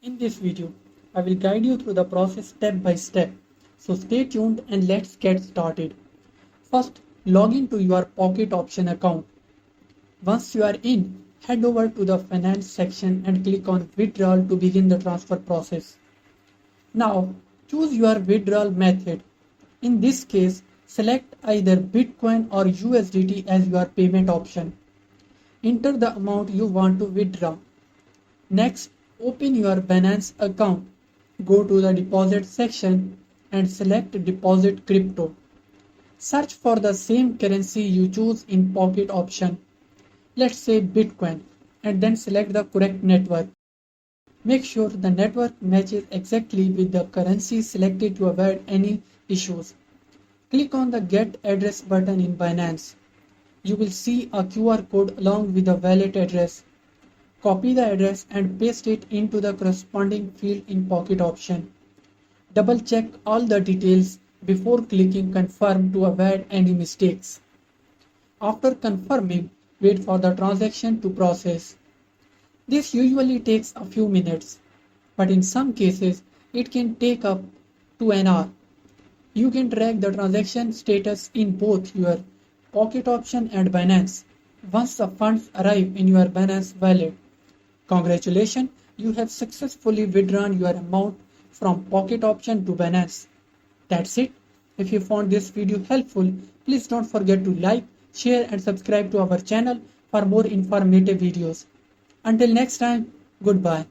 In this video, I will guide you through the process step by step. So stay tuned and let's get started. First, log in to your Pocket Option account. Once you are in, head over to the Finance section and click on Withdrawal to begin the transfer process. Now, choose your withdrawal method. In this case, select either Bitcoin or USDT as your payment option. Enter the amount you want to withdraw. Next, open your Binance account. Go to the deposit section and select deposit crypto. Search for the same currency you choose in Pocket option. Let's say Bitcoin, and then select the correct network. Make sure the network matches exactly with the currency selected to avoid any issues. Click on the Get Address button in Binance. You will see a QR code along with the wallet address. Copy the address and paste it into the corresponding field in Pocket option. Double check all the details before clicking Confirm to avoid any mistakes. After confirming, wait for the transaction to process. This usually takes a few minutes, but in some cases it can take up to an hour. You can track the transaction status in both your Pocket option and Binance once the funds arrive in your Binance wallet. Congratulations, you have successfully withdrawn your amount from Pocket option to Binance. That's it. If you found this video helpful, please don't forget to like, share and subscribe to our channel for more informative videos. Until next time, goodbye.